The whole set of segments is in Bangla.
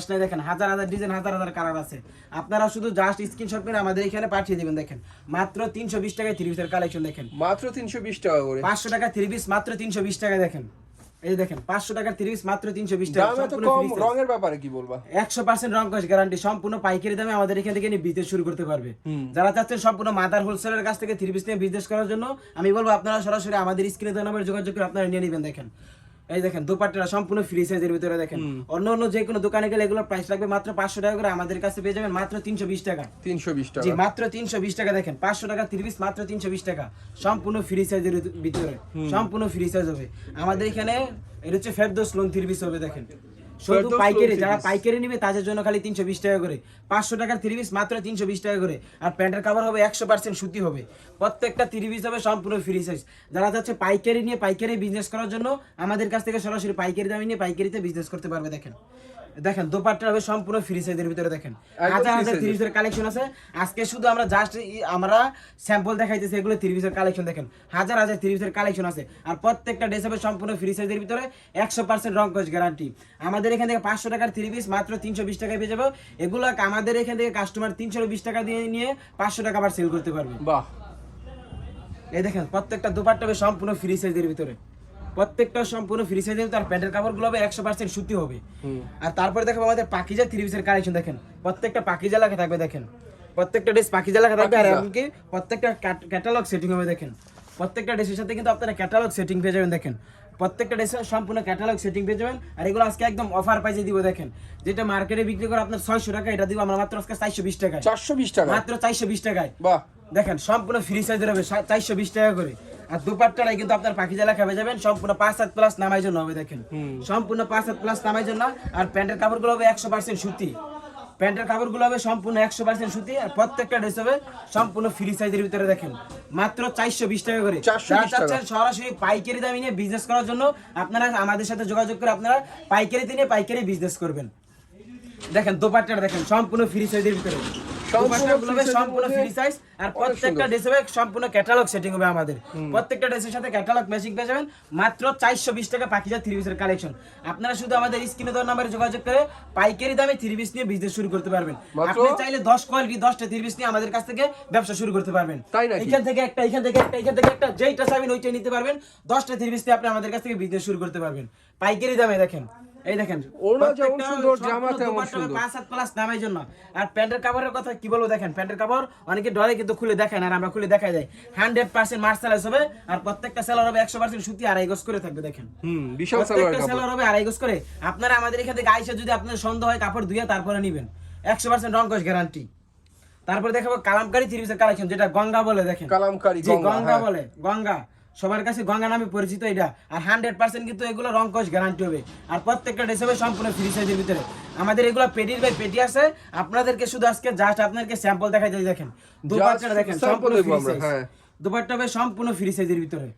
দেখেন হাজার হাজার ডিজাইন, হাজার হাজার কালার আছে। আপনারা শুধু জাস্ট স্ক্রিনশট করে আমাদের এখানে পাঠিয়ে দিবেন। দেখেন মাত্র 320 টাকায় থ্রি পিসের কালেকশন দেখেন, মাত্র 320 টাকা করে। 500 টাকা থ্রি পিস মাত্র 320 টাকা দেখেন। এই দেখেন 500 টাকার থ্রি পিস মাত্র 320 টাকা। দাম এত কম, রঙের ব্যাপারে কি বলবা? 100% রং কস গ্যারান্টি, সম্পূর্ণ পাইকারি দামে আমাদের এখান থেকে নিয়ে বিজনেস শুরু করতে পারবে। যারা চাচ্ছেন সম্পূর্ণ মাদার হোলসেলের কাছ থেকে থ্রি পিস নিয়ে বিজনেস করার জন্য, আমি বলবো আপনারা সরাসরি আমাদের স্ক্রিনে দেওয়া নম্বরে যোগাযোগ করে আপনারা নিয়ে নেবেন। দেখেন এই দেখেন দোপাট্টাটা সম্পূর্ণ ফ্রি সাইজের ভিতরে দেখেন। অন্য অন্য যে কোনো দোকানে গেলে এগুলো প্রাইস লাগবে মাত্র 500 টাকা করে, আমাদের কাছে পেয়ে যাবেন মাত্র 320 টাকা। 320 টাকা, জি মাত্র 320 টাকা। দেখেন 500 টাকা থ্রি পিস মাত্র 320 টাকা, সম্পূর্ণ ফ্রি সাইজের ভিতরে, সম্পূর্ণ ফ্রি সাইজ হবে আমাদের এখানে। এটা হচ্ছে ফেরদৌস লোন থ্রি পিস হবে। দেখেন শুধু পাইকারি, যারা পাইকারি নিবে তাদের জন্য খালি 320 টাকা করে। 500 টাকার থ্রি পিস মাত্র 320 টাকা করে। আর প্যান্টের কাভার হবে 100% সুতি হবে, প্রত্যেকটা থ্রি পিস হবে সম্পূর্ণ ফ্রি সাইজ। যারা চাচ্ছে পাইকারি নিয়ে পাইকারি বিজনেস করার জন্য, আমাদের কাছ থেকে সরাসরি পাইকারি দামে নিয়ে পাইকারিতে বিজনেস করতে পারবে। দেখেন দেখেন দোপাট্টা হবে সম্পূর্ণ ফ্রি সাইজের ভিতরে। দেখেন হাজার হাজার থ্রি পিসের কালেকশন আছে। আজকে শুধু আমরা জাস্ট আমরা স্যাম্পল দেখাইতেছি, এগুলো থ্রি পিসের কালেকশন দেখেন, হাজার হাজার থ্রি পিসের কালেকশন আছে। আর প্রত্যেকটা ড্রেস হবে সম্পূর্ণ ফ্রি সাইজের ভিতরে, 100% রং কস গ্যারান্টি। আমাদের এখান থেকে 500 টাকার থ্রি পিস মাত্র 320 টাকায় পেয়ে যাবো। এগুলো আমাদের এখান থেকে কাস্টমার 320 টাকা দিয়ে নিয়ে 500 টাকা আবার সেল করতে পারবে। বাহ, এই দেখেন প্রত্যেকটা দোপাট্টা হবে সম্পূর্ণ ফ্রি সাইজের ভিতরে, প্রত্যেকটা সম্পূর্ণ ফ্রি সাইজের। তার প্যান্টের কাপড়গুলো হবে 100% সুতি হবে। আর তারপরে দেখো আমাদের পাকিজা থ্রি পিসের কালেকশন দেখেন, প্রত্যেকটা পাকিজা লেখা থাকবে। দেখেন প্রত্যেকটা ড্রেস পাকিজা লেখা থাকবে। আর এমনকি প্রত্যেকটা ক্যাটালগ সেটিং হবে। দেখেন প্রত্যেকটা ড্রেসের সাথে কিন্তু আপনারা ক্যাটালগ সেটিং পেয়ে যাবেন। দেখেন প্রত্যেকটা ড্রেসের সম্পূর্ণ ক্যাটালগ সেটিং পেয়ে যাবেন। আর এগুলো আজকে একদম অফার প্রাইসে দিব। দেখেন যেটা মার্কেটে বিক্রি করে আপনার 600 টাকা, এটা দিব আমরা মাত্র আজকে 420 টাকায়। 420 টাকা, মাত্র 420 টাকায়। বাহ, দেখেন সম্পূর্ণ ফ্রি সাইজের হবে 420 টাকা করে। আর দুপাট্টাটাই কিন্তু আপনার পাখিজা লেখা পেয়ে যাবেন, সম্পূর্ণ 5 প্লাস নামাই জন্য হবে। দেখেন সম্পূর্ণ 5 প্লাস নামাই জন্য। আর প্যান্টের কাপড়গুলো হবে 100% সুতি, প্যান্টের কাপড়গুলো হবে সম্পূর্ণ 100% সুতি। আর প্রত্যেকটা ড্রেস হবে সম্পূর্ণ ফ্রি সাইজের ভিতরে। দেখেন মাত্র 420 টাকা করে। যারা চাচ্ছেন সরাসরি পাইকারি দামে নিয়ে বিজনেস করার জন্য, আপনারা আমাদের সাথে যোগাযোগ করে আপনারা পাইকারিতে নিয়ে পাইকারি বিজনেস করবেন। দেখেন দোপাট্টাটা দেখেন সম্পূর্ণ ফ্রি সাইজের ভিতরে, সম্পূর্ণ ফ্রি সাইজ। আর প্রত্যেকটা ড্রেস হবে সম্পূর্ণ ক্যাটালগ সেটিং হবে আমাদের। প্রত্যেকটা ড্রেসের সাথে ক্যাটালগ ম্যাচিং পেয়ে যাবেন মাত্র 420 টাকা পাকিজা থ্রি পিসের কালেকশন। আপনারা শুধু আমাদের স্ক্রিনে দেওয়া নম্বরে যোগাযোগ করে পাইকারি দামে থ্রি পিস নিয়ে বিজনেস শুরু করতে পারবেন। আপনি চাইলে 10 কোয়ালিটি 10টা থ্রি পিস নিয়ে আমাদের কাছ থেকে ব্যবসা শুরু করতে পারবেন। এখান থেকে একটা, এখান থেকে একটা, এখান থেকে একটা, যেইটা চাইবেন ওইটাই নিতে পারবেন। 10টা থ্রি পিস নিয়ে আপনি আমাদের কাছ থেকে বিজনেস শুরু করতে পারবেন পাইকারি দামে। দেখেন এই দেখেন ওড়না যেমন সুন্দর, জামা তেমন সুন্দর, 5 প্লাস নামাই জন্য। আর প্যান্টের কাপড়ের কথা কি বলবো, দেখেন প্যান্টের কাপড় অনেকে ডরে কিন্তু খুলে দেখায় না, আর আমরা খুলে দেখাই যাই। 100% মার্শালাইজ হবে। আর প্রত্যেকটা সেলার হবে 100% সুতি, আড়াই গজ করে থাকবে। দেখেন বিশাল সেলার হবে আড়াই গজ করে। আপনারা আমাদের এখান থেকে আইসা যদি আপনার সন্দেহ হয় কাপড় ধুয়ে তারপরে নেবেন, 100% রং কস গ্যারান্টি। তারপরে দেখাবো কালামকারী থ্রি পিসের কালেকশন, যেটা গঙ্গা বলে। দেখেন কালামকারী, গঙ্গা বলে, গঙ্গা সবার কাছে গঙ্গা নামে পরিচিত এটা। আর 100% কিন্তু এগুলো রং কস গ্যারান্টি হবে। আর প্রত্যেকটা ড্রেস হবে সম্পূর্ণ ফ্রি সাইজের ভিতরে। আমাদের এগুলো পেটির বাই পেটি আছে। আপনাদেরকে শুধু আজকে জাস্ট আপনাদেরকে স্যাম্পল দেখাই যাই। দেখেন দুপাট্টাটা দেখেন সম্পূর্ণ ফ্রি সাইজ, দুপাট্টা হবে সম্পূর্ণ ফ্রি সাইজের ভিতরে।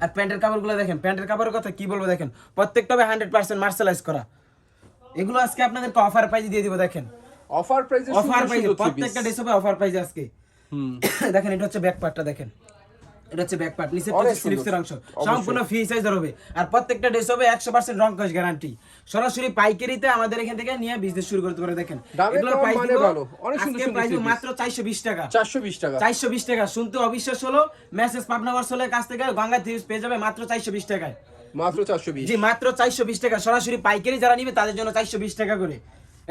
আর প্যান্টের কাপড়গুলো দেখেন, প্যান্টের কাপড়ের কথা কি বলবো, দেখেন প্রত্যেকটা হবে 100% মার্শালাইজ করা। এগুলো আজকে আপনাদেরকে অফার প্রাইসে দিয়ে দিব। দেখেন অফার প্রাইসে, অফার প্রাইসে প্রত্যেকটা ড্রেস হবে অফার প্রাইসে আজকে। দেখেন এটা হচ্ছে ব্যাক পার্টটা, দেখেন এটা হচ্ছে ব্যাক পার্ট, নিচে হচ্ছে স্লিপসের অংশ, সম্পূর্ণ ফ্রি সাইজের হবে। আর প্রত্যেকটা ড্রেস হবে 100% রং কস গ্যারান্টি। সরাসরি পাইকারিতে আমাদের এখান থেকে নিয়ে বিজনেস শুরু করতে পারে। দেখেন এগুলোর প্রাইস ভালো, অনেক সুন্দর সুন্দর প্রাইস মাত্র 420 টাকা। 420 টাকা, 420 টাকা। শুনতে অবিশ্বাস হলো, মেসেজ পাবনা ওয়ার্সলের কাছ থেকে গঙ্গা থ্রি পিস পেয়ে যাবে মাত্র 420 টাকায়। মাত্র 420, জি মাত্র 420 টাকা। সরাসরি পাইকারি যারা নিবে তাদের জন্য 420 টাকা করে।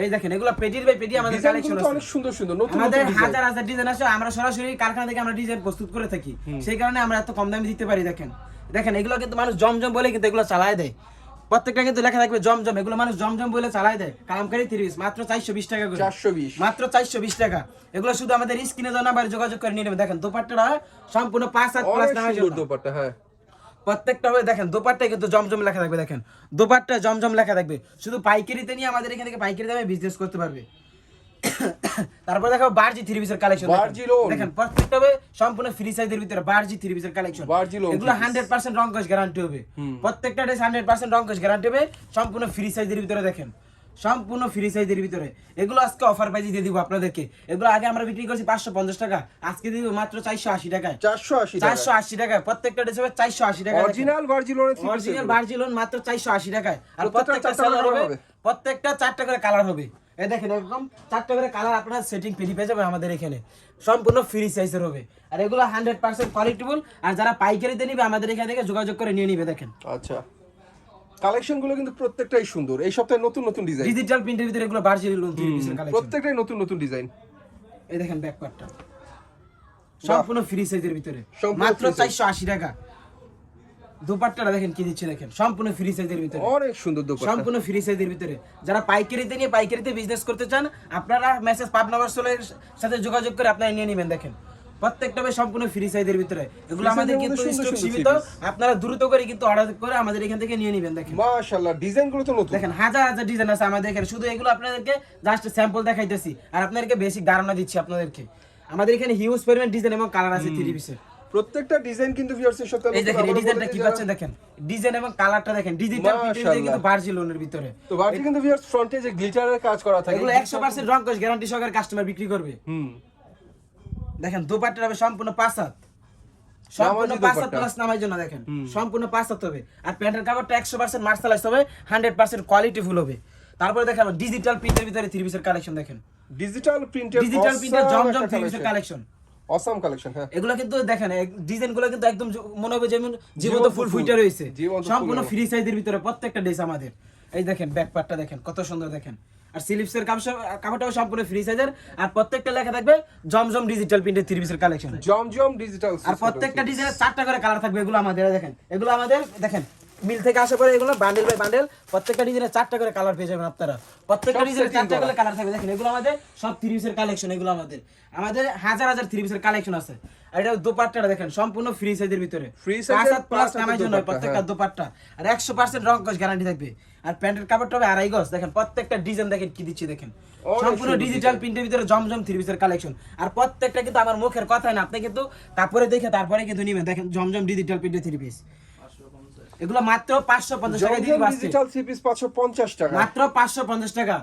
এই দেখেন এগুলো পেটির বাই পেটি আমাদের কালেকশন আছে, অনেক সুন্দর সুন্দর নতুন আমাদের হাজার হাজার ডিজাইন আছে। আমরা সরাসরি কারখানা থেকে আমরা ডিজাইন প্রস্তুত করে থাকি, সেই কারণে আমরা এত কম দামে দিতে পারি। দেখেন দেখেন এগুলো কিন্তু মানুষ জমজম বলে কিন্তু এগুলো চালায় দেয়। প্রত্যেকটা কিন্তু লেখা থাকবে জমজম, এগুলো মানুষ জমজম বলে চালায় দেয়। কালামকারী থ্রি পিস মাত্র 420 টাকা করে, 420, মাত্র 420 টাকা। এগুলো শুধু আমাদের স্ক্রিনে দেওয়া নাম্বারে যোগাযোগ করে নিয়ে নেবেন। দেখেন দোপাট্টাটা সম্পূর্ণ 5 প্লাস নামাই জন্য দোপাট্টা। হ্যাঁ প্রত্যেকটা হবে দেখেন দোপাট্টায় কিন্তু জমজম লেখা থাকবে। দেখেন দোপাট্টা জমজম লেখা থাকবে। শুধু পাইকারিতে নিয়ে আমাদের এখান থেকে পাইকারি দামে বিজনেস করতে পারবে। তারপর দেখো বারজি থ্রি পিসের কালেকশন, দেখেন প্রত্যেকটা হবে সম্পূর্ণ ফ্রি সাইজের ভিতরে বারজি থ্রি পিসের কালেকশন। এগুলো 100% রং কস গ্যারান্টি হবে। প্রত্যেকটা ড্রেস 100% রং কস গ্যারান্টি হবে, সম্পূর্ণ ফ্রি সাইজের ভিতরে। দেখেন সম্পূর্ণ ফ্রি সাইজের ভিতরে। এগুলো আজকে অফার প্রাইসে দিয়ে দিব আপনাদেরকে। এগুলো আগে আমরা বিক্রি করছি 550 টাকা, আজকে দিয়ে দিব মাত্র 480 টাকায়। 480 টাকা 480 টাকায় প্রত্যেকটা ড্রেস হবে 480 টাকা। অরিজিনাল ভার্জিলনের থ্রি পিস অরিজিনাল ভার্জিলন মাত্র 480 টাকায়। আর প্রত্যেকটা প্রত্যেকটা চারটা কালার colour হবে, হবে। প্রত্যেকটা 4টা করে কালার হবে। এই দেখেন এরকম 4টা করে কালার আপনারা সেটিং পেয়ে যাবেন আমাদের এখানে। সম্পূর্ণ ফ্রি সাইজের হবে। আর এগুলো 100% কোয়ালিটিফুল। আর যারা পাইকারিতে নিবে আমাদের এখান থেকে যোগাযোগ করে নিয়ে নিবে। দেখেন আচ্ছা, কালেকশন গুলো কিন্তু প্রত্যেকটাই সুন্দর। এই সপ্তাহে নতুন নতুন ডিজাইন, ডিজিটাল প্রিন্টের ভিতরে এগুলো ভার্জিলন 3 পিসের কালেকশন। প্রত্যেকটাই নতুন নতুন ডিজাইন। এই দেখেন ব্যাক পার্টটা সম্পূর্ণ ফ্রি সাইজের ভিতরে সম্পূর্ণ মাত্র free size। 480 টাকা। দুপাট্টাটা দেখেন কি দিচ্ছে, দেখেন সম্পূর্ণ ফ্রি সাইজের ভিতরে, অনেক সুন্দর দোপাট্টা। সম্পূর্ণ ফ্রি সাইজের ভিতরে। যারা পাইকারিতে নিয়ে পাইকারিতে বিজনেস করতে চান আপনারা মেসেজ পাবনা ভার্সলের সাথে যোগাযোগ করে আপনারা নিয়ে নেবেন। দেখেন প্রত্যেকটা হবে সম্পূর্ণ ফ্রি সাইজের ভিতরে। এগুলো Free আমাদের size এর কিন্তু মধ্যে সুন্দর স্টক সুন্দর সীমিত, three আপনারা দ্রুত করে কিন্তু অর্ডার করে আমাদের এখান থেকে নিয়ে নেবেন। দেখেন মাশাআল্লাহ, ডিজাইন গুলো তো নতুন। দেখেন হাজার হাজার ডিজাইন আছে আমাদের এখানে। শুধু এগুলো আপনাদেরকে জাস্ট স্যাম্পল দেখাইতেছি আর আপনাদেরকে বেসিক ধারণা দিচ্ছি আপনাদেরকে। আমাদের এখানে হিউজ পরিমাণ ডিজাইন এবং কালার আছে 3 পিসের। প্রত্যেকটা ডিজাইন কিন্তু ভিউয়ার্স এর সাথে এই দেখেন এই ডিজাইনটা কি পাচ্ছেন, দেখেন ডিজাইন এবং কালারটা দেখেন। ডিজিটাল প্রিন্টের কিন্তু ভার্জিলনের ভিতরে। তো বাকি কিন্তু ভিউয়ার্স ফ্রন্টে যে গ্লিটারের কাজ করা থাকে, এগুলো 100% রং কোশ গ্যারান্টি সহকারে কাস্টমার বিক্রি করবে। দেখেন দোপাট্টা হবে সম্পূর্ণ 5 হাত, সম্পূর্ণ 5 হাত প্লাস নামার জন্য। দেখেন সম্পূর্ণ 5 হাত হবে। আর প্যান্টের কাপড়টা 100% মার্শালাইজ হবে, 100% কোয়ালিটি ফুল হবে। তারপরে দেখেন ডিজিটাল প্রিন্টের ভিতরে 3 পিসের কালেকশন। দেখেন ডিজিটাল প্রিন্টের জমজম 3 পিসের কালেকশন। Awesome collection. হ্যাঁ, এগুলো কিন্তু দেখেন ডিজাইন গুলো কিন্তু একদম মনে হবে যেমন জীবন্ত ফুল ফুইটা রয়েছে। সম্পূর্ণ ফ্রি সাইজের ভিতরে প্রত্যেকটা ড্রেস আমাদের। এই দেখেন ব্যাক পার্টটা দেখেন কত সুন্দর। দেখেন আর স্লিভসের কাপড়টাও সম্পূর্ণ ফ্রি সাইজের। আর প্রত্যেকটা লেখা থাকবে জমজম ডিজিটাল প্রিন্টের 3 পিসের কালেকশন। জমজম ডিজিটাল। আর প্রত্যেকটা ডিজাইনের 4টা করে কালার থাকবে। এগুলো আমাদের দেখেন, এগুলো আমাদের দেখেন মিল থেকে আসা পরে এগুলো বান্ডেল বাই বান্ডেল প্রত্যেকটা ডিজাইনের 4টা করে কালার পেয়ে যাবেন আপনারা। প্রত্যেকটা ডিজাইনের 4টা করে কালার থাকবে। দেখেন এগুলো আমাদের সব 3 পিসের কালেকশন। এগুলো আমাদের হাজার হাজার 3 পিসের কালেকশন আছে। আর এটা দোপাট্টাটা দেখেন সম্পূর্ণ ফ্রি সাইজের ভিতরে, Free size এর প্লাস plus নামার জন্য দোপাট্টা, প্রত্যেকটা দোপাট্টা। আর 100% রং কস গ্যারান্টি থাকবে। আর প্যান্টের কাপড়টা হবে 2.5 গজ। দেখেন প্রত্যেকটা ডিজাইন দেখেন কি দিচ্ছি। দেখেন সম্পূর্ণ ডিজিটাল প্রিন্টের ভিতরে জমজম 3 পিসের কালেকশন। আর প্রত্যেকটা কিন্তু আমার মুখের কথা না, আপনি কিন্তু তারপরে দেখে তারপরে কিন্তু নেবেন। দেখেন জমজম ডিজিটাল প্রিন্টের 3 পিস, এগুলো মাত্র 550 টাকা দিয়ে দিচ্ছি। ডিজিটাল 3 পিস 550 টাকা, মাত্র 550 টাকা।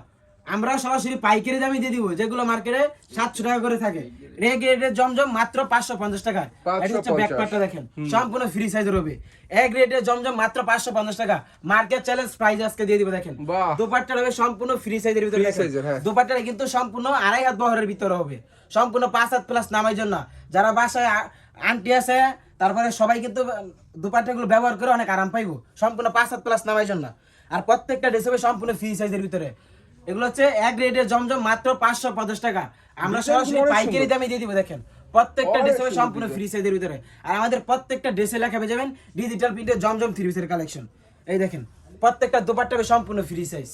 আমরা সরাসরি পাইকারি দামে দিয়ে দিব, যেগুলো মার্কেটে 700 টাকা করে থাকে। রেগ্রেডের জমজম মাত্র 550 টাকা। এটা হচ্ছে ব্যাক পার্টটা দেখেন সম্পূর্ণ ফ্রি সাইজের হবে। এ গ্রেডের জমজম মাত্র 550 টাকা। মার্কেট চ্যালেঞ্জ প্রাইস আজকে দিয়ে দিব। দেখেন দোপাট্টা হবে সম্পূর্ণ ফ্রি সাইজের ভিতরে। দোপাট্টাটা কিন্তু সম্পূর্ণ 2.5 হাত বহরের ভিতরে হবে, সম্পূর্ণ 5 হাত প্লাস নামার জন্য। যারা বাসায় আন্টি আছে তারপরে সবাই কিন্তু দোপাট্টাগুলো ব্যবহার করে অনেক আরাম পাইবো, সম্পূর্ণ 5 হাত প্লাস নামার জন্য। আর প্রত্যেকটা ড্রেস হবে সম্পূর্ণ ফ্রি সাইজের ভিতরে। এগুলো হচ্ছে এক গ্রেডের জমজম মাত্র 550 টাকা। আমরা সরাসরি পাইকারি দামে দিয়ে দিব। দেখেন প্রত্যেকটা ড্রেস হবে সম্পূর্ণ ফ্রি সাইজের ভিতরে। আর আমাদের প্রত্যেকটা ড্রেসে লেখা পেয়ে যাবেন ডিজিটাল প্রিন্টের জমজম 3 পিসের কালেকশন। এই দেখেন প্রত্যেকটা দোপাট্টা হবে সম্পূর্ণ ফ্রি সাইজ,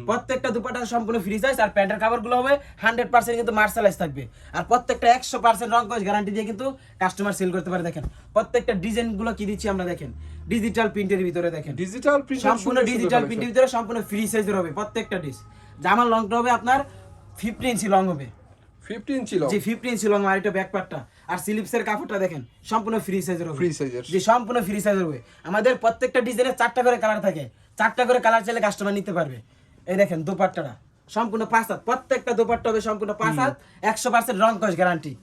প্রত্যেকটা দুপাট্টা সম্পূর্ণ ফ্রি সাইজ। আর প্যান্টের কাপড়গুলো হবে 100% কিন্তু মার্শালাইজ থাকবে। আর প্রত্যেকটা 100% রং কস গ্যারান্টি দিয়ে কিন্তু কাস্টমার সেল করতে পারে। দেখেন প্রত্যেকটা ডিজাইন গুলো কি দিচ্ছি আমরা। দেখেন ডিজিটাল প্রিন্টের ভিতরে, দেখেন ডিজিটাল প্রিন্ট, সম্পূর্ণ ডিজিটাল প্রিন্টের ভিতরে সম্পূর্ণ ফ্রি সাইজের হবে প্রত্যেকটা ডিস। জামার লংটা হবে আপনার 15 ইঞ্চি লং হবে, 15 ইঞ্চি লং। জি 15 ইঞ্চি লং। আর এটা ব্যাক পার্টটা আর স্লিভসের কাপড়টা দেখেন সম্পূর্ণ ফ্রি সাইজের হবে, ফ্রি সাইজের, জি সম্পূর্ণ ফ্রি সাইজের হবে। আমাদের প্রত্যেকটা ডিজাইনের 4টা করে কালার থাকে, 4টা করে কালার চাইলে কাস্টমার নিতে পারবে। এই দেখেন দোপাট্টাটা সম্পূর্ণ 5 হাত, প্রত্যেকটা দোপাট্টা হবে সম্পূর্ণ 5 হাত, 100% রং কস গ্যারান্টি।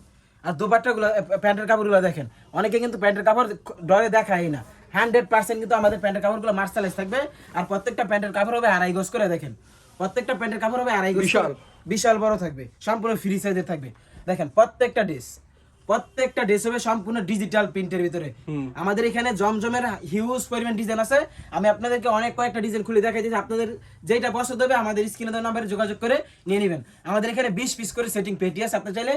আর দোপাট্টাগুলো প্যান্টের কাপড়গুলো দেখেন, অনেকে কিন্তু প্যান্টের কাপড় ডরে দেখায় না। 100% কিন্তু আমাদের প্যান্টের কাপড়গুলো মার্শালাইজ থাকবে। আর প্রত্যেকটা প্যান্টের কাপড় হবে 2.5 গজ করে। দেখেন প্রত্যেকটা প্যান্টের কাপড় হবে 2.5 গজ, বিশাল বড় থাকবে, সম্পূর্ণ ফ্রি সাইজের থাকবে। দেখেন প্রত্যেকটা ড্রেস হবে সম্পূর্ণ ডিজিটাল প্রিন্টের ভিতরে। আমাদের এখানে জমজমের হিউজ পরিমাণ ডিজাইন আছে। আমি আপনাদেরকে অনেক কয়েকটা ডিজাইন খুলে দেখাই দিচ্ছি। আপনাদের যেটা পছন্দ হবে আমাদের স্ক্রিনে দেওয়া নাম্বারে যোগাযোগ করে নিয়ে নেবেন। আমাদের এখানে 20 পিস করে সেটিং পেটি আছে, আপনি চাইলে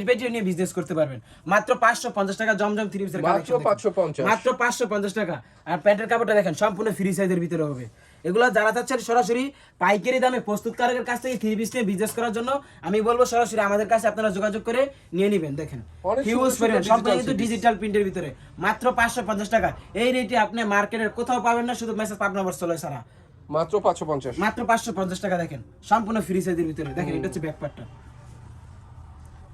পেটিও নিয়ে বিজনেস করতে পারবেন। মাত্র 550 টাকা জমজম 3 পিসের কালেকশন, মাত্র 550 টাকা। আর প্যান্টের কাপড়টা দেখেন সম্পূর্ণ ফ্রি সাইজের ভিতরে হবে। এগুলো যারা চাচ্ছেন সরাসরি পাইকারি দামে প্রস্তুতকারকের কাছ থেকে 3 পিস নিয়ে বিজনেস করার জন্য, আমি বলবো সরাসরি আমাদের কাছে আপনারা যোগাযোগ করে নিয়ে নেবেন। দেখেন হিউজ পরিমাণ সম্পূর্ণ কিন্তু ডিজিটাল প্রিন্টের ভিতরে, মাত্র 550 টাকা। এই রেটে আপনি মার্কেটের কোথাও পাবেন না, শুধু মেসেজ পাবনা বর্ষলয় ছাড়া। মাত্র 550, মাত্র 550 টাকা। দেখেন সম্পূর্ণ ফ্রি সাইজের ভিতরে। দেখেন এটা হচ্ছে ব্যাক পার্টটা,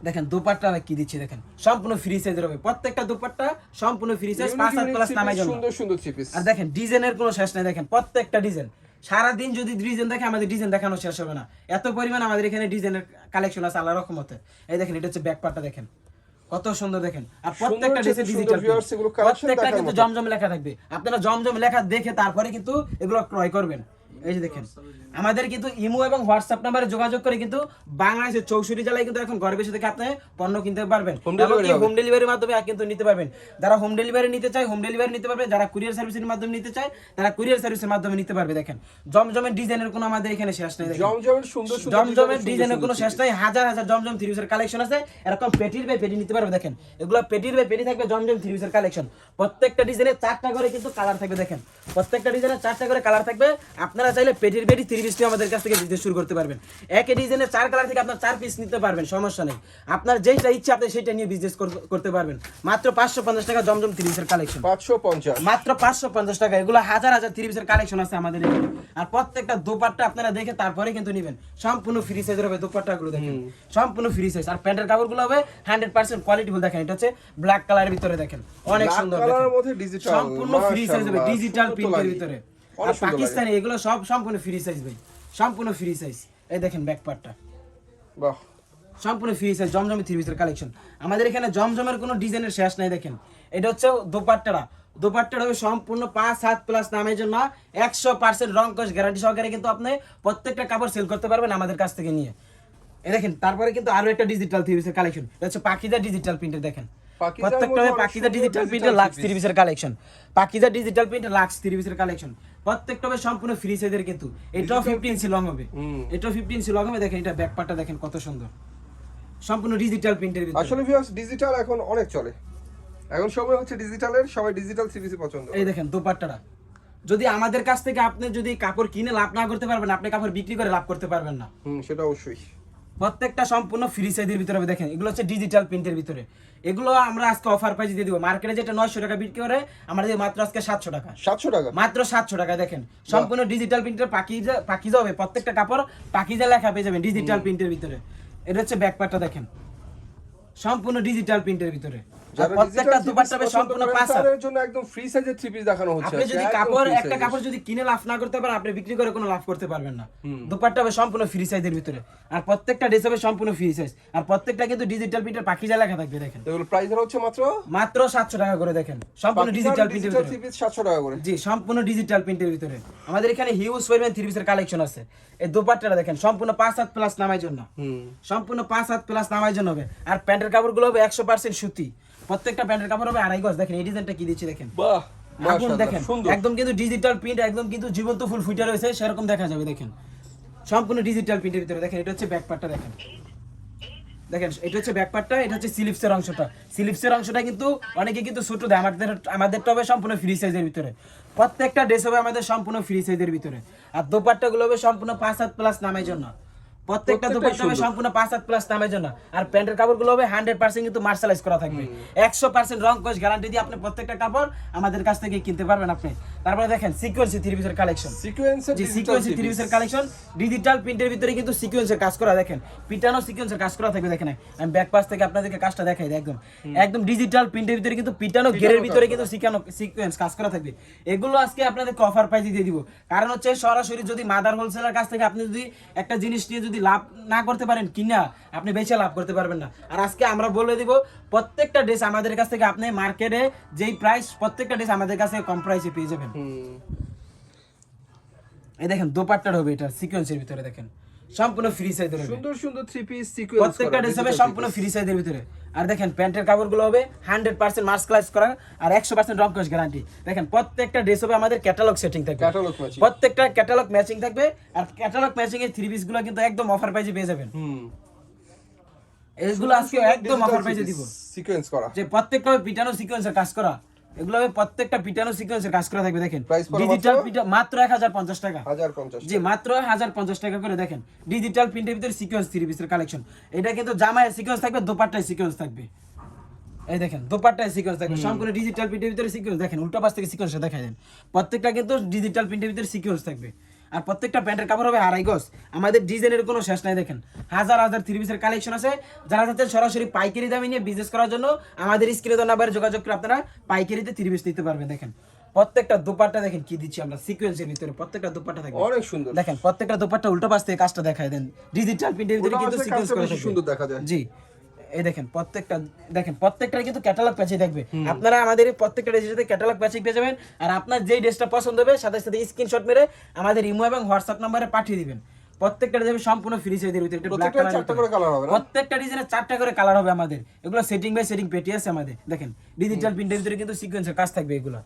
দেখেন দোপাট্টা কি দিচ্ছি। দেখেন সম্পূর্ণ ফ্রি সাইজের হবে, প্রত্যেকটা দোপাট্টা সম্পূর্ণ ফ্রি সাইজ, 5 হাত প্লাস নামাই জন্য সুন্দর সুন্দর থ্রি পিস। আর দেখেন ডিজাইনের কোনো শেষ নাই। দেখেন প্রত্যেকটা ডিজাইন সারাদিন যদি ডিজাইন দেখে আমাদের ডিজাইন দেখানো শেষ হবে না, এত পরিমাণ আমাদের এখানে ডিজাইনের কালেকশন আছে আল্লাহর রহমতে। এই দেখেন এটা হচ্ছে ব্যাক পার্টটা দেখেন কত সুন্দর দেখেন, আর প্রত্যেকটা ড্রেসে ডিজিটাল, প্রত্যেকটা কিন্তু জমজম লেখা থাকবে। আপনারা জমজম লেখা দেখে তারপরে কিন্তু এগুলো ক্রয় করবেন। এই যে দেখেন আমাদের কিন্তু ইমো এবং হোয়াটসঅ্যাপ নাম্বারে যোগাযোগ করে কিন্তু বাংলাদেশের 64 জেলায় কিন্তু এখন ঘরে বসে থেকে আপনি পণ্য কিনতে পারবেন, হোম ডেলিভারির মাধ্যমে কিন্তু নিতে পারবেন। যারা হোম ডেলিভারি নিতে চায় হোম ডেলিভারি নিতে পারবে, যারা কুরিয়ার সার্ভিসের মাধ্যমে নিতে চায় তারা কুরিয়ার সার্ভিসের মাধ্যমে নিতে পারবে। দেখেন জমজমের ডিজাইনের কোনো আমাদের এখানে শেষ নেই, জমজমের ডিজাইনের কোনো শেষ নাই, হাজার হাজার জমজম থ্রি পিসের কালেকশন আছে। এরকম পেটির বাই পেটি নিতে পারবে। দেখেন এগুলো পেটির বাই পেটি থাকবে জমজম থ্রি পিসের কালেকশন। প্রত্যেকটা ডিজাইনের 4টা করে কিন্তু কালার থাকবে। দেখেন প্রত্যেকটা ডিজাইনের 4টা করে কালার থাকবে। আপনারা চাইলে পেটির পেটি থ্রি পিস আমাদের কাছ থেকে বিজনেস শুরু করতে পারবেন। একই ডিজাইনের 4 কালার থেকে আপনার 4 পিস নিতে পারবেন, সমস্যা নেই। আপনার যেটা ইচ্ছা আপনি সেটা নিয়ে বিজনেস করতে পারবেন। মাত্র 550 টাকা জমজম থ্রি পিসের কালেকশন, 550 মাত্র 550 টাকা। এগুলো হাজার হাজার থ্রি পিসের কালেকশন আছে আমাদের এখানে। আর প্রত্যেকটা দোপাট্টা আপনারা দেখে তারপরে কিন্তু নেবেন। সম্পূর্ণ ফ্রি সাইজের হবে দোপাট্টাগুলো, দেখেন সম্পূর্ণ ফ্রি সাইজ। আর প্যান্টের কাপড়গুলো হবে 100% কোয়ালিটিফুল। দেখেন এটা হচ্ছে ব্ল্যাক কালারের ভিতরে, দেখেন অনেক সুন্দর, সম্পূর্ণ ফ্রি সাইজ হবে ডিজিটাল প্রিন্টের ভিতরে। আর পাকিস্তানি এগুলো সব সম্পূর্ণ ফ্রি সাইজ ভাই, সম্পূর্ণ ফ্রি সাইজ। এই দেখেন ব্যাক পার্টটা, বাহ সম্পূর্ণ ফ্রি সাইজ জমজমের থ্রি পিসের কালেকশন। আমাদের এখানে জমজমের কোনো ডিজাইনের শেষ নাই। দেখেন এটা হচ্ছে দোপাট্টাটা, দোপাট্টাটা হবে সম্পূর্ণ 5 হাত প্লাস নামের জন্য 100% রং কস গ্যারান্টি সহকারে কিন্তু আপনি প্রত্যেকটা কাপড় সেল করতে পারবেন আমাদের কাছ থেকে নিয়ে। এই দেখেন তারপরে কিন্তু আরো একটা ডিজিটাল থ্রি পিসের কালেকশন, এটা হচ্ছে পাকিজা ডিজিটাল প্রিন্টের। দেখেন প্রত্যেকটা হবে পাকিজা ডিজিটাল প্রিন্টের লাক্স থ্রি পিসের কালেকশন, পাকিজা ডিজিটাল প্রিন্টের লাক্স থ্রি পিসের কালেকশন। প্রত্যেকটা হবে সম্পূর্ণ ফ্রি সাইজের, কিন্তু এটাও 15 ইঞ্চি লং হবে, এটাও 15 ইঞ্চি লং হবে। দেখেন এটা ব্যাক পার্টটা দেখেন কত সুন্দর, সম্পূর্ণ ডিজিটাল প্রিন্টের ভিতরে। আসলে ভিউয়ার্স ডিজিটাল এখন অনেক চলে, এখন সময় হচ্ছে ডিজিটালের, সবাই ডিজিটাল সিরিজ পছন্দ। এই দেখেন দোপাট্টাটা, যদি আমাদের কাছ থেকে আপনি যদি কাপড় কিনে লাভ না করতে পারবেন, আপনি কাপড় বিক্রি করে লাভ করতে পারবেন না। সেটা অবশ্যই। প্রত্যেকটা সম্পূর্ণ ফ্রি সাইজের ভিতরে হবে। দেখেন এগুলো হচ্ছে ডিজিটাল প্রিন্টের ভিতরে। এগুলো আমরা আজকে অফার প্রাইস দিয়ে দিব। মার্কেটে যেটা 900 টাকা বিক্রি করে আমরা দিব মাত্র আজকে 700 টাকা, 700 টাকা, মাত্র 700 টাকা। দেখেন সম্পূর্ণ ডিজিটাল প্রিন্টের পাকিজা হবে। প্রত্যেকটা কাপড় পাকিজা লেখা পেয়ে যাবেন ডিজিটাল প্রিন্টের ভিতরে। এটা হচ্ছে ব্যাক পার্টটা, দেখেন সম্পূর্ণ ডিজিটাল প্রিন্টের ভিতরে। প্রত্যেকটা দোপাট্টা হবে সম্পূর্ণ 5 হাতের জন্য একদম ফ্রি সাইজের থ্রি পিস দেখানো হচ্ছে। আপনি যদি কাপড় একটা কাপড় যদি কিনে লাভ না করতে পারেন, আপনি বিক্রি করে কোনো লাভ করতে পারবেন না। দোপাট্টা হবে সম্পূর্ণ ফ্রি সাইজের ভিতরে। আর প্রত্যেকটা ড্রেস হবে সম্পূর্ণ ফ্রি সাইজ। আর প্রত্যেকটা কিন্তু ডিজিটাল প্রিন্টের পাকিজা লেখা থাকবে। দেখেন এগুলো প্রাইস হচ্ছে মাত্র 700 টাকা করে। দেখেন সম্পূর্ণ ডিজিটাল প্রিন্টের ভিতরে থ্রি পিস 700 টাকা করে। জি সম্পূর্ণ ডিজিটাল প্রিন্টের ভিতরে আমাদের এখানে হিউজ পরিমাণ থ্রি পিসের কালেকশন আছে। এই দোপাট্টাটা দেখেন সম্পূর্ণ 5 হাত প্লাস নামার জন্য, সম্পূর্ণ 5 হাত প্লাস নামার জন্য হবে। আর প্যান্টের কাপড়গুলো হবে 100% সুতি। প্রত্যেকটা প্যান্টের কাপড় হবে 2.5 গজ। দেখেন এই ডিজাইনটা কি দিচ্ছি, দেখেন বাহ মাশাআল্লাহ, দেখেন একদম কিন্তু ডিজিটাল প্রিন্ট, একদম কিন্তু জীবন্ত ফুল ফুটে রয়েছে সেরকম দেখা যাবে। দেখেন সম্পূর্ণ ডিজিটাল প্রিন্টের ভিতরে। দেখেন এটা হচ্ছে ব্যাক পার্টটা, দেখেন দেখেন এটা হচ্ছে ব্যাক পার্টটা, এটা হচ্ছে স্লিভসের অংশটা। স্লিভসের অংশটা কিন্তু অনেকে কিন্তু ছোট দেয়, আমাদেরটা হবে সম্পূর্ণ ফ্রি সাইজের ভিতরে। প্রত্যেকটা ড্রেস হবে আমাদের সম্পূর্ণ ফ্রি সাইজের ভিতরে। আর দোপাট্টাগুলো হবে সম্পূর্ণ 5 হাত প্লাস নামের জন্য। প্রত্যেকটা দোপাট্টা হবে সম্পূর্ণ 5 হাত প্লাস নামের জন্য। আর প্যান্টের কাপড়গুলো হবে 100% কিন্তু মার্শালাইজ করা থাকবে, 100% রং কস গ্যারান্টি দিয়ে আপনি প্রত্যেকটা কাপড় আমাদের কাছ থেকে কিনতে পারবেন আপনি। তারপরে দেখেন সিকোয়েন্সি থ্রি পিসের কালেকশন, সিকোয়েন্সি থ্রি পিসের কালেকশন ডিজিটাল প্রিন্টের ভিতরে কিন্তু সিকোয়েন্সের কাজ করা। দেখেন পিটানো সিকোয়েন্সের কাজ করা থাকবে। দেখেন আমি ব্যাক পাশ থেকে আপনাদেরকে কাজটা দেখাই, একদম একদম ডিজিটাল প্রিন্টের ভিতরে কিন্তু পিটানো গেরের ভিতরে কিন্তু সিকোয়েন্স কাজ করা থাকবে। এগুলো আজকে আপনাদেরকে অফার প্রাইস দিয়ে দিব। কারণ হচ্ছে সরাসরি যদি মাদার হোলসেলার কাছ থেকে আপনি যদি একটা জিনিস নিয়ে যদি লাভ না করতে পারেন, কিনা আপনি বেশি লাভ করতে পারবেন না। আর আজকে আমরা বলে দিব প্রত্যেকটা ড্রেস আমাদের কাছ থেকে আপনি মার্কেটে যেই প্রাইস, প্রত্যেকটা ড্রেস আমাদের কাছে কম প্রাইসে পেয়ে যাবেন। এই দেখেন দোপাট্টার হবে এটা সিকোয়েন্সের ভিতরে। দেখেন সম্পূর্ণ ফ্রি সাইজের হবে, সুন্দর সুন্দর থ্রি পিস সিকোয়েন্স প্রত্যেকটা ড্রেস হবে সম্পূর্ণ ফ্রি সাইজের ভিতরে। আর দেখেন প্যান্টের কাপড়গুলো হবে 100% মার্শালাইজ করা আর 100% রং কস গ্যারান্টি। দেখেন প্রত্যেকটা ড্রেস হবে আমাদের ক্যাটালগ সেটিং থাকবে, প্রত্যেকটা ক্যাটালগ ম্যাচিং থাকবে। আর ক্যাটালগ ম্যাচিং এর থ্রি পিস গুলো কিন্তু একদম অফার প্রাইসে পেয়ে যাবেন। এগুলো আজকে একদম অফার প্রাইসে দিব, সিকোয়েন্স করা, যে প্রত্যেকটা পিটানো সিকোয়েন্সের কাজ করা। এগুলো হবে প্রত্যেকটা পিটানো সিকোয়েন্সের কাজ করা থাকবে। দেখেন ডিজিটাল পিটা মাত্র 1050 টাকা, 1050 জি মাত্র 1050 টাকা করে। দেখেন ডিজিটাল প্রিন্টের ভিতরে সিকোয়েন্স থ্রি পিসের কালেকশন। এটা কিন্তু জামায় সিকোয়েন্স থাকবে, দোপাট্টায় সিকোয়েন্স থাকবে। এই দেখেন দোপাট্টায় সিকোয়েন্স থাকবে, সম্পূর্ণ ডিজিটাল প্রিন্টের ভিতরে সিকোয়েন্স। দেখেন উল্টা পাশ থেকে সিকোয়েন্সটা দেখাই দেন, প্রত্যেকটা কিন্তু ডিজিটাল প্রিন্টের ভিতরে সিকোয়েন্স থাকবে। আর প্রত্যেকটা প্যান্টের কাপড় হবে 2.5 গজ। আমাদের ডিজাইনের কোনো শেষ নাই। দেখেন হাজার হাজার থ্রি পিসের কালেকশন আছে। যারা চাচ্ছেন সরাসরি পাইকারি দামে নিয়ে বিজনেস করার জন্য আমাদের স্ক্রিনে দেওয়া নাম্বারে যোগাযোগ করে আপনারা পাইকারিতে থ্রি পিস নিতে পারবেন। দেখেন প্রত্যেকটা দোপাট্টা দেখেন কি দিচ্ছি আমরা সিকোয়েন্সের ভিতরে, প্রত্যেকটা দোপাট্টা থাকবে অনেক সুন্দর। দেখেন প্রত্যেকটা দোপাট্টা উল্টো পাশ থেকে কাজটা দেখায় দেন, ডিজিটাল প্রিন্টের ভিতরে উল্টো কিন্তু পাশ থেকে সিকোয়েন্স কাজটা করে বেশি থাকবে। সুন্দর দেখা যায়। জি এই দেখেন প্রত্যেকটার কিন্তু ক্যাটালগ প্যাচে থাকবে। আপনারা আমাদের এই প্রত্যেকটা ড্রেসের সাথে ক্যাটালগ প্যাচে পেয়ে যাবেন। আর আপনার যেই ড্রেসটা পছন্দ হবে সাথে সাথে স্ক্রিনশট মেরে আমাদের ইমো এবং হোয়াটসঅ্যাপ নম্বরে পাঠিয়ে দিবেন। প্রত্যেকটা ড্রেসে সম্পূর্ণ ফ্রি সাইজের ভিতরে, এটা ব্ল্যাক প্রত্যেকটা কালার 4টা করে কালার হবে না? প্রত্যেকটা ডিজাইনে 4টা করে কালার হবে আমাদের। এগুলো সেটিং বাই সেটিং পেটি আছে আমাদের। দেখেন ডিজিটাল প্রিন্টের ভিতরে কিন্তু সিকোয়েন্সের কাজ থাকবে। এগুলো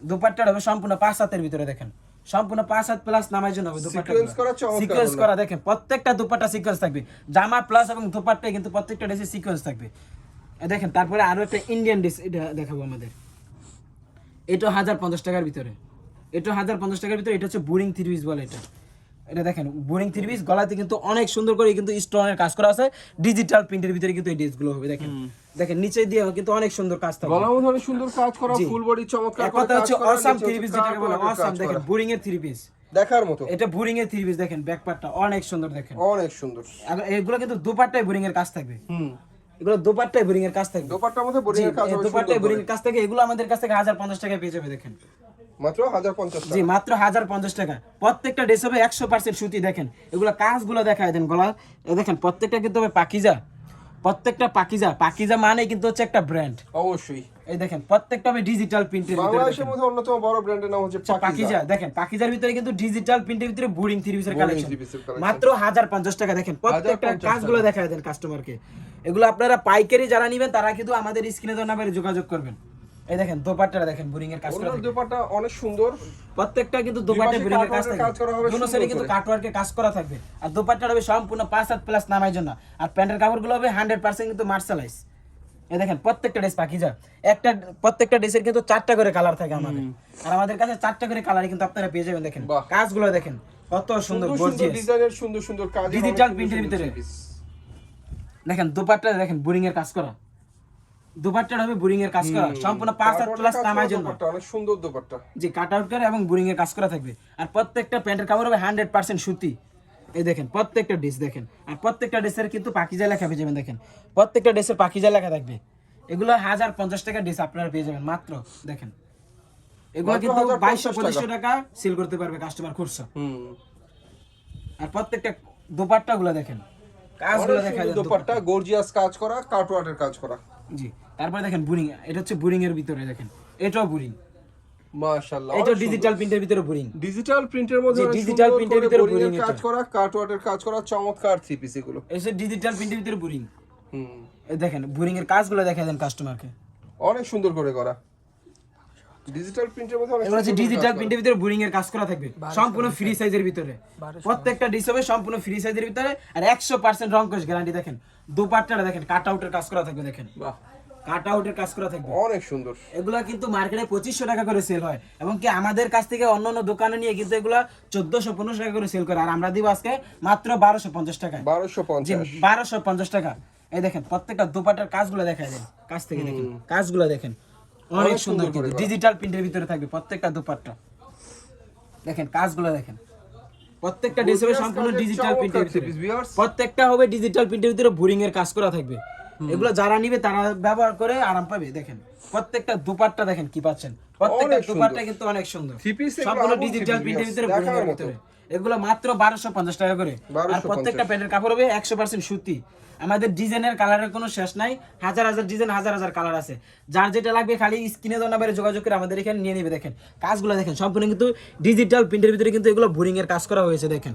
দোপাট্টা হবে সম্পূর্ণ 5 হাতের ভিতরে, দেখেন সম্পূর্ণ 5 হাত প্লাস নামার জন্য হবে দোপাট্টা। সিকোয়েন্স করা চমৎকার সিকোয়েন্স হলো। করা দেখেন প্রত্যেকটা দোপাট্টা সিকোয়েন্স থাকবে, জামা প্লাস এবং দোপাট্টায় কিন্তু প্রত্যেকটা ড্রেসে সিকোয়েন্স থাকবে। দেখেন তারপরে আরো একটা ইন্ডিয়ান ড্রেস এটা দেখাবো আমাদের। এটা 1050 টাকার ভিতরে, এটা 1050 টাকার ভিতরে। এটা হচ্ছে বোরিং 3 পিস বলে এটা। এটা দেখেন বোরিং 3 পিস, গলাতে কিন্তু অনেক সুন্দর করে কিন্তু স্টোন এর কাজ করা আছে। ডিজিটাল প্রিন্টের ভিতরে কিন্তু এই ড্রেসগুলো হবে। দেখেন দেখেন নিচে দিয়ে কিন্তু অনেক সুন্দর কাজ থাকবে। গলার মধ্যে অনেক সুন্দর কাজ করা, ফুল বডি চমৎকার এক করে কথা কাজ হচ্ছে করা, অসাম নিচে 3 পিস যেটাকে বলে কাটওয়ার্কের অসাম। কাজ দেখেন করা। বোরিং এর 3 পিস দেখার মতো, এটা বোরিং এর 3 পিস। দেখেন ব্যাক পার্টটা অনেক সুন্দর, দেখেন অনেক সুন্দর। আর এগুলো কিন্তু দুপাট্টায় বোরিং এর কাজ থাকবে। হুম, এগুলো দুপাট্টায় বোরিং এর কাজ থাকবে। দোপাট্টার মধ্যে বোরিং এর কাজ হবে দুপাট্টায় সুন্দর বোরিং করে। এর কাজ থাকে। এগুলো আমাদের কাছ থেকে 1050 টাকায় পেয়ে যাবে। দেখেন মাত্র 1050 জি টাকা। মাত্র 1050 টাকা। প্রত্যেকটা ড্রেস হবে 100% সুতি। দেখেন এগুলো কাজগুলো দেখায় দেন গলা। দেখেন প্রত্যেকটা কিন্তু হবে পাকিজা, প্রত্যেকটা পাকিজা। পাকিজা মানে কিন্তু হচ্ছে একটা ব্র্যান্ড। অবশ্যই এই দেখেন প্রত্যেকটা হবে ডিজিটাল প্রিন্টের ভিতরে। বাংলাদেশের মধ্যে অন্যতম বড় ব্র্যান্ডের নাম হচ্ছে পাকিজা। পাকিজা দেখেন পাকিজার ভিতরে কিন্তু ডিজিটাল প্রিন্টের ভিতরে বোরিং 3 পিসের Boring কালেকশন 3 piece-এর collection। মাত্র 1050 টাকা। দেখেন প্রত্যেকটা 1050 কাজগুলো দেখায় দেন কাস্টমারকে। এগুলো আপনারা পাইকারি যারা নেবেন তারা কিন্তু আমাদের স্ক্রিনে দেওয়া নাম্বারে যোগাযোগ করবেন। এই দেখেন দোপাট্টাটা দেখেন বোরিং এর কাজ করা ওনার থাকে। দোপাট্টা অনেক সুন্দর। প্রত্যেকটা কিন্তু দোপাট্টায় বোরিং এর কাজ কাটওয়ার্কের থাকবে। কাজ করা হবে দুনো সুন্দর সাইডে কিন্তু করে। কাটওয়ার্কের কাজ করা থাকবে। আর দোপাট্টাটা হবে সম্পূর্ণ 5 হাত প্লাস নামার জন্য। আর প্যান্টের কাপড়গুলো হবে 100% কিন্তু মার্শালাইজ। এই দেখেন প্রত্যেকটা ড্রেস পাকিজা। প্রত্যেকটা ড্রেসের কিন্তু 4টা করে কালার থাকে আমাদের। আর আমাদের কাছে 4টা করে কালারই কিন্তু আপনারা পেয়ে যাবেন। দেখেন বাহ। কাজগুলো দেখেন কত সুন্দর সুন্দর সুন্দর গর্জিয়াস। ডিজাইনের সুন্দর সুন্দর কাজ, ডিজিটাল প্রিন্টের ভিতরে। দেখেন দোপাট্টা দেখেন বোরিং এর কাজ করা। দোপাট্টাটা হবে বোরিং এর কাজ করা সম্পূর্ণ 5 হাত প্লাস নামার জন্য। অনেক সুন্দর দোপাট্টা। জি কাট আউট করে এবং বোরিং এর কাজ করা থাকবে। আর প্রত্যেকটা প্যান্টের কাপড় হবে 100% সুতি। এই দেখেন প্রত্যেকটা ড্রেস দেখেন। আর প্রত্যেকটা ড্রেসের কিন্তু পাকিজা লেখা পেয়ে যাবেন। দেখেন প্রত্যেকটা ড্রেসের পাকিজা লেখা থাকবে। এগুলো 1050 টাকা ড্রেস আপনারা পেয়ে যাবেন মাত্র। দেখেন এগুলো মাত্র কিন্তু 1050 2200-2500 টাকা সেল করতে পারবে কাস্টমার খুচরা। হুম, আর প্রত্যেকটা দোপাট্টাগুলো দেখেন কাজগুলো অনেক দেখা সুন্দর যায় দোপাট্টা, গর্জিয়াস কাজ করা, কাটওয়ার্কের কাজ করা। জি তারপরে দেখেন বোরিং, এটা হচ্ছে বোরিং এর ভিতরে। দেখেন এটাও বোরিং, মাশাআল্লাহ এটাও ডিজিটাল প্রিন্টের ভিতরে বোরিং। ডিজিটাল প্রিন্টের মধ্যে জি, অনেক digital সুন্দর print এর করে ভিতরে boring এর boring কাজ এটা। করা, কাটওয়ার্কের কাজ করা, চমৎকার থ্রি পিস এগুলো। এসে ডিজিটাল প্রিন্টের ভিতরে বোরিং। হুম, এই দেখেন বোরিং এর কাজগুলো দেখা দেন কাস্টমারকে। অনেক সুন্দর করে করা। ডিজিটাল প্রিন্টের মধ্যে অনেক এবার হচ্ছে সুন্দর ডিজিটাল কাজ করা। প্রিন্টের ভিতরে বোরিং এর কাজ করা থাকবে সম্পূর্ণ ফ্রি সাইজের ভিতরে। প্রত্যেকটা ডিস হবে সম্পূর্ণ ফ্রি সাইজের ভিতরে। আর 100% রংকশ গ্যারান্টি। দেখেন দোপাট্টাটা দেখেন কাট আউটের কাজ করা থাকবে। দেখেন বাহ, কাট আউটের কাজ করা থাকবে। অনেক সুন্দর। এগুলা কিন্তু মার্কেটে 2500 টাকা করে সেল হয় এবং কি আমাদের কাছ থেকে অন্যান্য দোকানে নিয়ে কিন্তু এগুলা 1400-1500 টাকা করে সেল করে। আর আমরা দিব আজকে মাত্র 1250 টাকায়। জি 1250। 1250 টাকা। এই দেখেন প্রত্যেকটা দোপাট্টার কাজগুলো দেখায় দেন কাছ থেকে। দেখেন কাজগুলো দেখেন অনেক অনেক সুন্দর সুন্দর করে করা। ডিজিটাল প্রিন্টের ভিতরে থাকবে প্রত্যেকটা দোপাট্টা। দেখেন কাজগুলো দেখেন প্রত্যেকটা ড্রেস হবে সম্পূর্ণ কাজের ডিজিটাল প্রিন্টের চমৎকার ভিতরে। viewers। প্রত্যেকটা হবে ডিজিটাল প্রিন্টের ভিতরে বোরিং এর কাজ করা থাকবে। এগুলো যারা নিবে তারা ব্যবহার করে আরাম পাবে। দেখেন প্রত্যেকটা দোপাট্টা দেখেন কি পাচ্ছেন। প্রত্যেকটা অনেক সুন্দর। দোপাট্টা কিন্তু অনেক সুন্দর। Three piece এগুলো সম্পূর্ণ আগুন ডিজিটাল three প্রিন্টের piece, ভিতরে বোরিং দেখার এর মতো। ভিতরে। এগুলো মাত্র 1250 টাকা করে। আর 1250 প্রত্যেকটা প্যান্টের কাপড় হবে 100% সুতি। আমাদের ডিজাইনের কালারের কোনো শেষ নাই। হাজার হাজার ডিজাইন, হাজার হাজার কালার আছে। যার যেটা লাগবে খালি স্ক্রিনে দেওয়া নাম্বারে যোগাযোগ করে আমাদের এখানে নিয়ে নেবে। দেখেন কাজগুলো দেখেন সম্পূর্ণ কিন্তু ডিজিটাল প্রিন্টের ভিতরে কিন্তু এগুলো বোরিং এর কাজ করা হয়েছে। দেখেন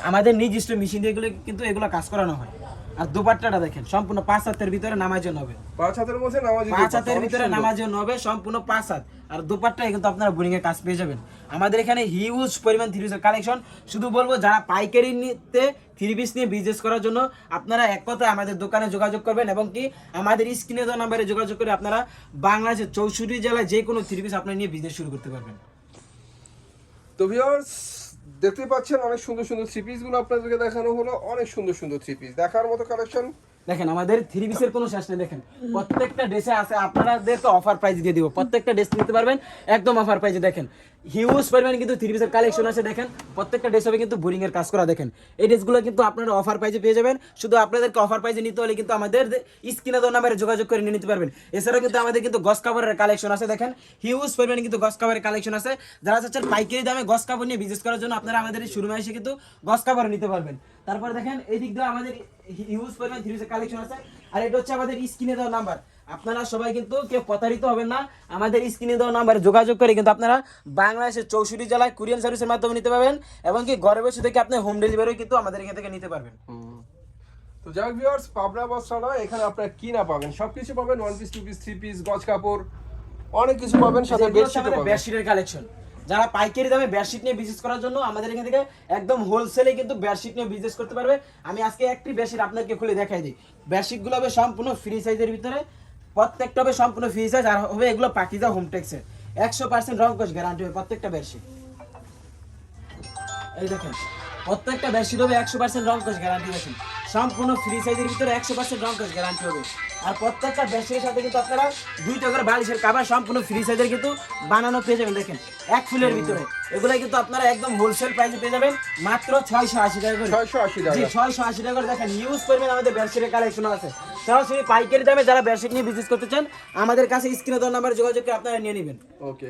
আমাদের নিজস্ব মেশিন দিয়ে এগুলো কিন্তু এগুলো কাজ করানো হয়। আর দোপাট্টাটা দেখেন সম্পূর্ণ 5 হাতের ভিতরে নামার জন্য হবে। 5 হাতের মধ্যে নামাজি 5 হাতের ভিতরে নামার জন্য হবে সম্পূর্ণ 5 হাত। আর দোপাট্টায় কিন্তু আপনারা বোরিং এর কাজ পেয়ে যাবেন। আমাদের এখানে হিউজ পরিমাণ থ্রি পিসের কালেকশন। শুধু বলবো যারা পাইকারি নিতে থ্রি পিস নিয়ে বিজনেস করার জন্য আপনারা এক কথায় আমাদের দোকানে যোগাযোগ করবেন এবং কি আমাদের স্ক্রিনে দেওয়া নাম্বারে যোগাযোগ করে আপনারা বাংলাদেশের 64 জেলায় যে কোনো থ্রি পিস আপনারা নিয়ে বিজনেস শুরু করতে পারবেন। তো ভিউয়ার্স দেখতে পাচ্ছেন অনেক সুন্দর সুন্দর থ্রি পিস গুলো আপনাদেরকে দেখানো হলো। অনেক সুন্দর সুন্দর থ্রি পিস, দেখার মতো কালেকশন। দেখেন আমাদের থ্রি পিসের কোনো শেষ নেই। দেখেন প্রত্যেকটা ড্রেসে আছে, আপনাদেরকে অফার প্রাইস দিয়ে দিব। প্রত্যেকটা ড্রেস নিতে পারবেন একদম অফার প্রাইসে। দেখেন হিউজ পরিমাণ কিন্তু থ্রি পিসের কালেকশন আছে। দেখেন প্রত্যেকটা ড্রেস হবে কিন্তু বোরিং এর কাজ করা। দেখেন এই ড্রেসগুলো কিন্তু আপনারা অফার প্রাইসে পেয়ে যাবেন। শুধু আপনাদেরকে অফার প্রাইসে নিতে হলে কিন্তু আমাদের স্ক্রিনে দেওয়া নাম্বারে যোগাযোগ করে নিয়ে নিতে পারবেন। এছাড়াও কিন্তু আমাদের কিন্তু গস কাপড়ের কালেকশন আছে। দেখেন হিউজ পরিমাণে কিন্তু গস কাপড়ের কালেকশন আছে। যারা চাচ্ছেন পাইকারি দামে গস কাপড় নিয়ে বিজনেস করার জন্য আপনারা আমাদের এই শোরুমে এসে কিন্তু গস কাপড় নিতে পারবেন। তারপরে দেখেন এই দিক দিয়ে আমাদের হিউজ পরিমাণ থ্রি পিসের কালেকশন আছে। আর এটা হচ্ছে আমাদের স্ক্রিনে দেওয়া নাম্বার। আপনারা সবাই কিন্তু কেউ প্রতারিত হবেন না। আমাদের স্ক্রিনে দেওয়া নাম্বারে যোগাযোগ করে কিন্তু আপনারা বাংলাদেশের 64 জেলায় কুরিয়ার সার্ভিসের মাধ্যমে নিতে পারবেন এবং কি ঘরে বসে থেকে আপনি হোম ডেলিভারি কিন্তু আমাদের এখান থেকে নিতে পারবেন। তো যাই হোক ভিউয়ার্স, পাবনা বস্ত্রালয় এখানে আপনারা কি না পাবেন, সবকিছু পাবেন। One piece, two piece, three piece, গজ কাপড়, অনেক কিছু পাবেন, সাথে বেডশিটও পাবেন। বেডশিটের কালেকশন যারা পাইকারি দামে বেডশিট নিয়ে বিজনেস করার জন্য আমাদের এখান থেকে একদম হোলসেলে কিন্তু বেডশিট নিয়ে বিজনেস করতে পারবে। আমি আজকে একটি বেডশিট আপনাকে খুলে দেখাই দিই। বেডশিটগুলো হবে সম্পূর্ণ ফ্রি সাইজের ভিতরে, প্রত্যেকটা হবে সম্পূর্ণ ফ্রি সাইজ। আর হবে এগুলো পাকিজা হোমটেক্সের 100% রং কোশ গ্যারান্টি হবে প্রত্যেকটা বেডশিট। এই দেখেন প্রত্যেকটা বেডশিট হবে 100% রং কোশ গ্যারান্টি। দেখেন সম্পূর্ণ ফ্রি সাইজের ভিতরে 100% রং কোশ গ্যারান্টি হবে। আর প্রত্যেকটা বেডশিটের সাথে কিন্তু আপনারা 2টা করে বালিশের কভার সম্পূর্ণ ফ্রি সাইজের কিন্তু বানানো পেয়ে যাবেন। দেখেন এক ফুলের ভিতরে এগুলো কিন্তু আপনারা একদম হোলসেল প্রাইসে পেয়ে যাবেন মাত্র 680 টাকা করে। 680 টাকা। জি 680 টাকা করে। দেখেন ইউজ করবেন, আমাদের বেডশিটের কালেকশন আছে। সরাসরি পাইকারি দামে যারা বেডশিট নিয়ে বিজনেস করতে চান আমাদের কাছে স্ক্রিনে দেওয়া নাম্বারে যোগাযোগ করে আপনারা নিয়ে নেবেন। ওকে।